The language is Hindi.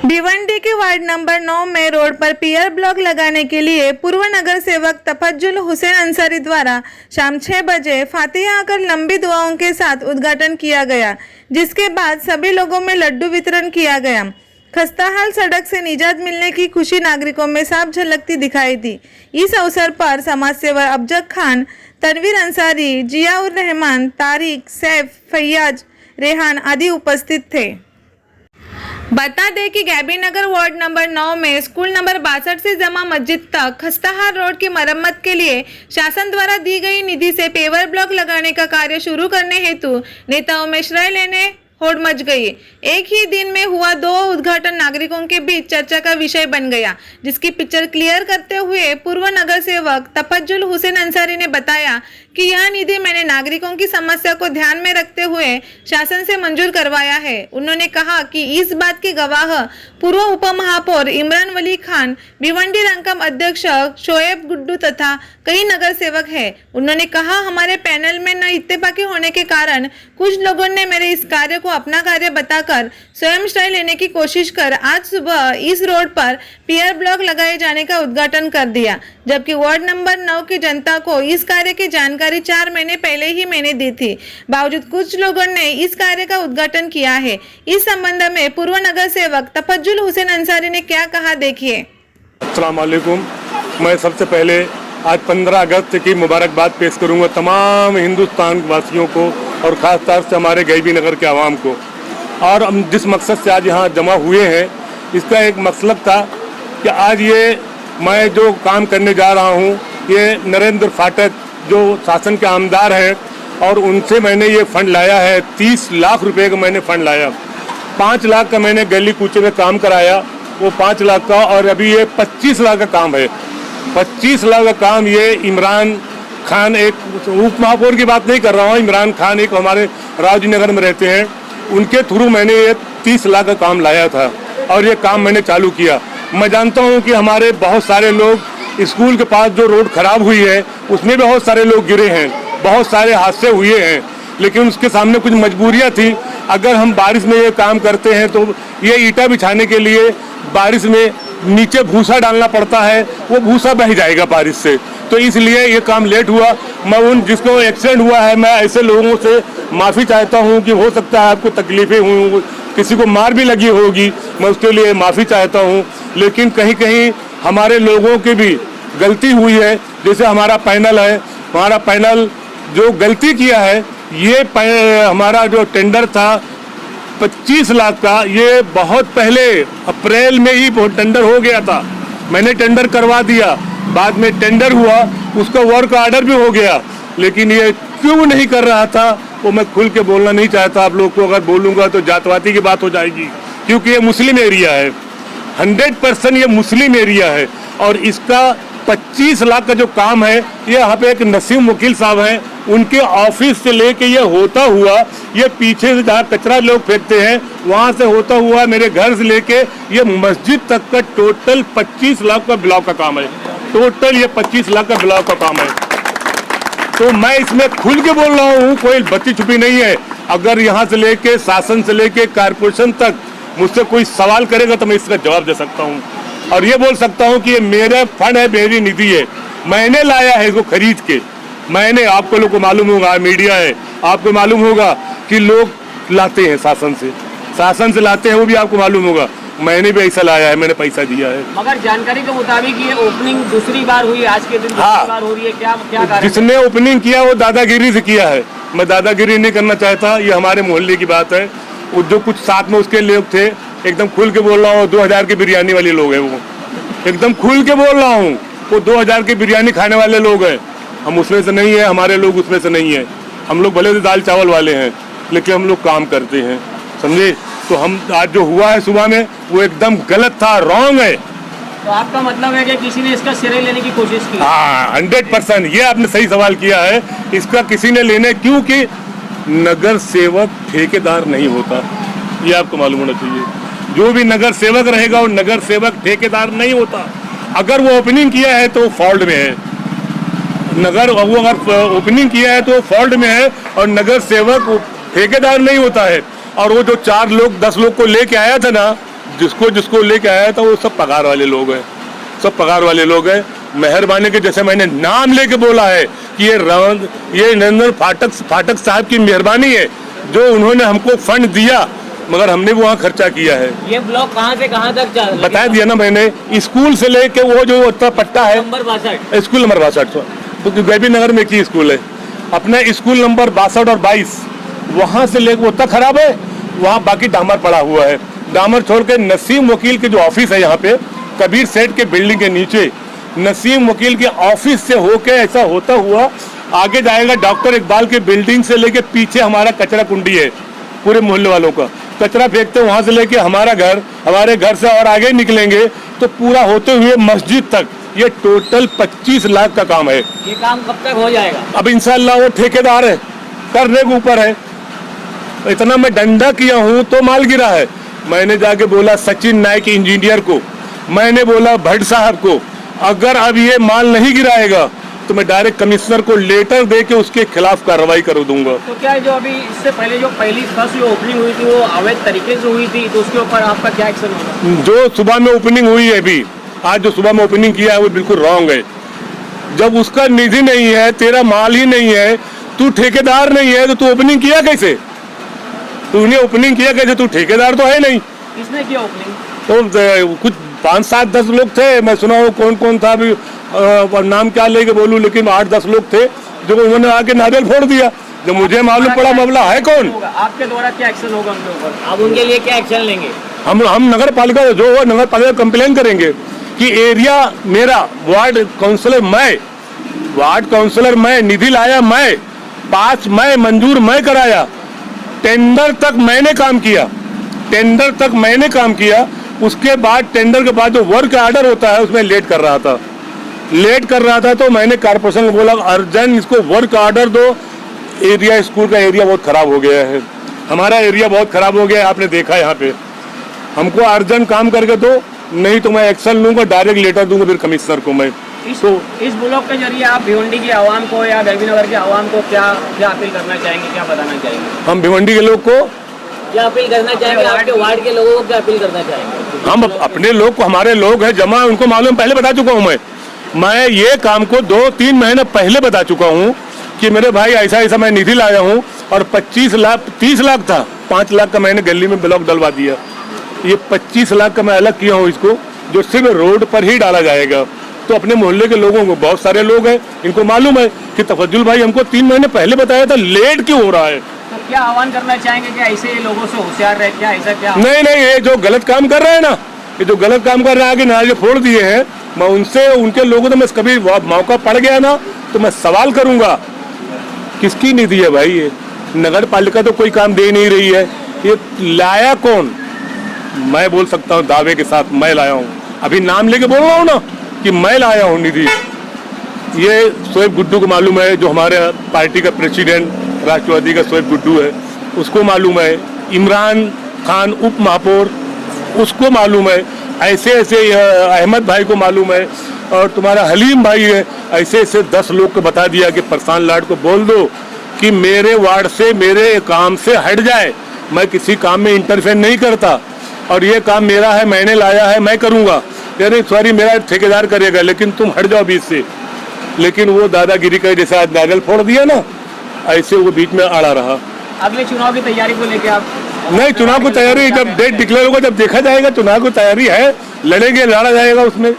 भिवंडी के वार्ड नंबर 9 में रोड पर पियर ब्लॉक लगाने के लिए पूर्व नगर सेवक तफज्जुल हुसैन अंसारी द्वारा शाम 6 बजे फातिहा आकर लंबी दुआओं के साथ उद्घाटन किया गया, जिसके बाद सभी लोगों में लड्डू वितरण किया गया। खस्ताहाल सड़क से निजात मिलने की खुशी नागरिकों में साफ झलकती दिखाई दी। इस अवसर पर समाज सेवक अफजल खान, तनवीर अंसारी, जियाउर रहमान, तारिक, सैफ, फैयाज, रेहान आदि उपस्थित थे। बता दें कि गैबी नगर वार्ड नंबर 9 में स्कूल नंबर 62 से जमा मस्जिद तक खस्ताहाल रोड की मरम्मत के लिए शासन द्वारा दी गई निधि से पेवर ब्लॉक लगाने का कार्य शुरू करने हेतु नेताओं में श्रेय लेने होड़ मच गई। एक ही दिन में हुआ 2 उद्घाटन नागरिकों के बीच चर्चा का विषय बन गया, जिसकी पिक्चर क्लियर करते हुए पूर्व नगर सेवक तफज्जुल हुसैन अंसारी ने बताया कि यह निधि मैंने नागरिकों की समस्या को ध्यान में रखते हुए शासन से मंजूर करवाया है। उन्होंने कहा कि इस बात के गवाह पूर्व उप महापौर इमरान वली खान, भिवंडी रंकम अध्यक्ष शोएब गुड्डू तथा कई नगर सेवक है। उन्होंने कहा, हमारे पैनल में न इत्तेफाकी होने के कारण कुछ लोगों ने मेरे इस कार्य को अपना कार्य बताकर स्वयं श्रेय लेने की कोशिश कर आज सुबह इस रोड पर पियर ब्लॉक लगाए जाने का उद्घाटन कर दिया, जबकि वार्ड नंबर 9 की जनता को इस कार्य की जानकारी 4 महीने पहले ही मैंने दी थी। बावजूद कुछ लोगों ने इस कार्य का उद्घाटन किया है। इस संबंध में पूर्व नगर सेवक तफज्जुल हुसैन अंसारी ने क्या कहा, देखिए। अस्सलाम वालेकुम। मैं सबसे पहले आज 15 अगस्त की मुबारकबाद पेश करूंगा तमाम हिंदुस्तान वासियों को और ख़ास तौर से हमारे गैबी नगर के आवाम को। और हम जिस मकसद से आज यहाँ जमा हुए हैं, इसका एक मकसद था कि आज ये मैं जो काम करने जा रहा हूँ, ये नरेंद्र फाटक जो शासन के आमदार हैं और उनसे मैंने ये फंड लाया है। 30 लाख रुपए का मैंने फंड लाया। 5 लाख का मैंने गली कूचे में काम कराया, वो 5 लाख का, और अभी ये 25 लाख का काम है। 25 लाख का काम ये इमरान खान, एक उप महापौर की बात नहीं कर रहा हूँ, इमरान खान एक हमारे रावजी नगर में रहते हैं, उनके थ्रू मैंने ये 30 लाख का काम लाया था और ये काम मैंने चालू किया। मैं जानता हूँ कि हमारे बहुत सारे लोग, स्कूल के पास जो रोड खराब हुई है उसमें बहुत सारे लोग गिरे हैं, बहुत सारे हादसे हुए हैं, लेकिन उसके सामने कुछ मजबूरियाँ थी। अगर हम बारिश में ये काम करते हैं तो ये ईंटा बिछाने के लिए बारिश में नीचे भूसा डालना पड़ता है, वो भूसा बह जाएगा बारिश से, तो इसलिए ये काम लेट हुआ। मैं उन जिसको एक्सीडेंट हुआ है, मैं ऐसे लोगों से माफ़ी चाहता हूँ कि हो सकता है आपको तकलीफ़ें हुई, किसी को मार भी लगी होगी, मैं उसके लिए माफ़ी चाहता हूँ। लेकिन कहीं कहीं हमारे लोगों की भी गलती हुई है। जैसे हमारा पैनल है, हमारा पैनल जो गलती किया है, ये हमारा जो टेंडर था 25 लाख का, ये बहुत पहले अप्रैल में ही टेंडर हो गया था। मैंने टेंडर करवा दिया, बाद में टेंडर हुआ, उसका वर्क ऑर्डर भी हो गया, लेकिन ये क्यों नहीं कर रहा था वो मैं खुल के बोलना नहीं चाहता। आप लोग को अगर बोलूँगा तो जातवाती की बात हो जाएगी, क्योंकि ये मुस्लिम एरिया है, 100% ये मुस्लिम एरिया है। और इसका 25 लाख का जो काम है, ये यहाँ पे एक नसीम वकील साहब हैं, उनके ऑफिस से लेके ये होता हुआ, ये पीछे से जहाँ कचरा लोग फेंकते हैं वहाँ से होता हुआ मेरे घर से लेके ये मस्जिद तक का टोटल 25 लाख का ब्लॉक का काम है। टोटल ये 25 लाख का ब्लॉक का काम है। तो मैं इसमें खुल के बोल रहा हूँ, कोई बच्ची छुपी नहीं है। अगर यहाँ से लेके शासन से लेके कारपोरेशन तक मुझसे कोई सवाल करेगा तो मैं इसका जवाब दे सकता हूँ और ये बोल सकता हूँ कि ये मेरा फंड है, मेरी निधि है, मैंने लाया है इसको खरीद के। मैंने, आपको लोग को मालूम होगा, मीडिया है, आपको मालूम होगा कि लोग लाते हैं शासन से लाते हैं, वो भी आपको मालूम होगा। मैंने भी ऐसा लाया है, मैंने पैसा दिया है। मगर जानकारी के मुताबिक ये ओपनिंग दूसरी बार हुई, आज के दिन दूसरी बार हो रही है, क्या जिसने ओपनिंग किया वो दादागिरी से किया है। मैं दादागिरी नहीं करना चाहता, ये हमारे मोहल्ले की बात है। जो कुछ साथ में उसके लोग थे, एकदम खुल के बोल रहा हूँ, 2000 की बिरयानी वाले लोग हैं वो, एकदम खुल के बोल रहा हूँ, वो 2000 की बिरयानी खाने वाले लोग हैं। हम उसमें से नहीं है, हमारे लोग उसमें से नहीं है। हम लोग भले से दाल चावल वाले हैं, लेकिन हम लोग काम करते हैं, समझे। तो हम आज जो हुआ है सुबह में वो एकदम गलत था, रॉन्ग है। तो आपका मतलब है कि किसी ने इसका श्रेय लेने की कोशिश की? हाँ, 100%। ये आपने सही सवाल किया है, इसका किसी ने लेने, क्योंकि नगर सेवक ठेकेदार नहीं होता, ये आपको मालूम होना चाहिए। जो भी नगर सेवक रहेगा वो नगर सेवक ठेकेदार नहीं होता। अगर वो ओपनिंग किया है तो फॉल्ट में है, वो अगर ओपनिंग किया है तो फॉल्ट में है, और नगर सेवक ठेकेदार नहीं होता है। और वो जो 4 लोग 10 लोग को लेके आया था ना, जिसको जिसको लेके आया था वो सब पगार वाले लोग हैं, सब पगार वाले लोग हैं। मेहरबानी के जैसे मैंने नाम लेके बोला है कि ये नरेंद्र फाटक साहब की मेहरबानी है जो उन्होंने हमको फंड दिया, मगर हमने वो वहाँ खर्चा किया है। ये ब्लॉक कहाँ से कहाँ तक बता दिया ना मैंने, स्कूल से लेके वो जो उत्तर पट्टा है नंबर 62 स्कूल नंबर 62 तो गैबी नगर में की स्कूल है, अपने स्कूल नंबर 62 और 22 वहाँ से लेके वो तक खराब है, वहाँ बाकी डामर पड़ा हुआ है। डामर छोड़ के नसीम वकील के जो ऑफिस है यहाँ पे कबीर सेठ के बिल्डिंग के नीचे, नसीम वकील के ऑफिस से होके ऐसा होता हुआ आगे जाएगा डॉक्टर इकबाल के बिल्डिंग से लेके पीछे हमारा कचरा कुंडी है, पूरे मोहल्ले वालों का कचरा फेंकते हैं, वहां से लेके हमारे घर से और आगे निकलेंगे तो पूरा होते हुए मस्जिद तक ये टोटल 25 लाख का काम है। ये काम कब तक हो जाएगा? अब इंशाल्लाह वो ठेकेदार है, करने के ऊपर है। इतना मैं डंडा किया हूँ तो माल गिरा है। मैंने जाके बोला सचिन नायक इंजीनियर को, मैंने बोला भट्ट साहब को, अगर अब ये माल नहीं गिराएगा तो मैं डायरेक्ट कमिश्नर को लेटर दे के उसके खिलाफ कार्रवाई कर दूंगा। तो क्या जो अभी इससे पहले जो पहली फर्स्ट जो ओपनिंग हुई थी वो अवैध तरीके से हुई थी, तो उसके ऊपर आपका क्या एक्शन होगा? जो सुबह में ओपनिंग हुई है अभी, आज जो सुबह में ओपनिंग किया है वो बिल्कुल रॉन्ग है। जब उसका निधि नहीं है, तेरा माल ही नहीं है, तू ठेकेदार नहीं है, तो तू ओपनिंग किया कैसे? तूने ओपनिंग किया कैसे? तू ठेकेदार तो है नहीं। किसने किया ओपनिंग? तो कुछ 5, 7, 10 लोग थे, मैं सुना हूँ कौन कौन था अभी नाम क्या लेके बोलूं, लेकिन 8, 10 लोग थे जो उन्होंने आके नारियल फोड़ दिया। जब मुझे मालूम पड़ा मामला है कौन। आपके द्वारा क्या एक्शन होगा उनके ऊपर? आप उनके लिए क्या एक्शन लेंगे? हम नगर पालिका जो हो नगर पालिका कंप्लेन करेंगे कि एरिया मेरा, वार्ड काउंसलर मैं, निधि लाया मैं, पास मैं, मंजूर मैं कराया, टेंडर तक मैंने काम किया, उसके बाद टेंडर के बाद जो वर्क आर्डर होता है उसमें लेट कर रहा था तो मैंने कारपोरेशन को बोला अर्जेंट इसको वर्क आर्डर दो। एरिया स्कूल का एरिया बहुत खराब हो गया है, हमारा एरिया बहुत खराब हो गया है, आपने देखा यहाँ पे। हमको अर्जेंट काम करके दो, नहीं तो मैं एक्शन लूंगा, डायरेक्ट लेटर दूंगा फिर कमिश्नर को मैं। इस ब्लॉक के जरिए आप भिवंडी की आवाम को या गैबी नगर के आवाम को क्या अपील करना चाहेंगे, क्या बताना चाहेंगे? हम भिवंडी के लोग को क्या अपील करना चाहेंगे? आपके वार्ड के लोगों को क्या अपील करना चाहेंगे? हम अपने लोग को, हमारे लोग हैं जमा, उनको मालूम, पहले बता चुका हूँ मैं ये काम को 2-3 महीने पहले बता चुका हूँ कि मेरे भाई ऐसा मैं निधि लाया हूँ और 25 लाख 30 लाख था, 5 लाख का मैंने गली में ब्लॉक डलवा दिया। ये 25 लाख का मैं अलग किया हूँ इसको, जो सिर्फ रोड पर ही डाला जाएगा। तो अपने मोहल्ले के लोगों को, बहुत सारे लोग हैं, इनको मालूम है कि तफज्जुल भाई हमको 3 महीने पहले बताया था, लेट क्यों हो रहा है। तो क्या आह्वान करना चाहेंगे कि ऐसे लोगों से होशियार रहे, क्या ऐसा क्या? नहीं, ये जो गलत काम कर रहे हैं ना, ये जो गलत काम कर रहे हैं, आगे नारे फोड़ दिए हैं, मैं उनसे, उनके लोगों से मैं कभी मौका पड़ गया ना तो मैं सवाल करूंगा किसकी निधि है भाई? ये नगर पालिका तो कोई काम दे नहीं रही है, ये लाया कौन? मैं बोल सकता हूँ दावे के साथ, मैं लाया हूँ, अभी नाम लेके बोल रहा हूँ ना कि मैं लाया हूँ निधि। ये शोएब गुड्डू को मालूम है, जो हमारे पार्टी का प्रेसिडेंट राष्ट्रवादी का शोएब गुड्डू है, उसको मालूम है, इमरान खान उप महापौर उसको मालूम है, ऐसे अहमद भाई को मालूम है, और तुम्हारा हलीम भाई है, ऐसे 10 लोग को बता दिया कि परसान लाड को बोल दो कि मेरे वार्ड से, मेरे काम से हट जाए, मैं किसी काम में इंटरफेयर नहीं करता और ये काम मेरा है, मैंने लाया है, मैं करूँगा। यानी सॉरी मेरा ठेकेदार करेगा, लेकिन तुम हट जाओ बीच से। लेकिन वो दादागिरी का जैसे आज नारियल फोड़ दिया ना, ऐसे वो बीच में अड़ा रहा। अगले चुनाव की तैयारी को लेके आप? नहीं, चुनाव की तैयारी जब डेट डिक्लेयर होगा, जब देखा जाएगा। चुनाव की तैयारी है, लड़ेंगे, लड़ा जाएगा उसमें।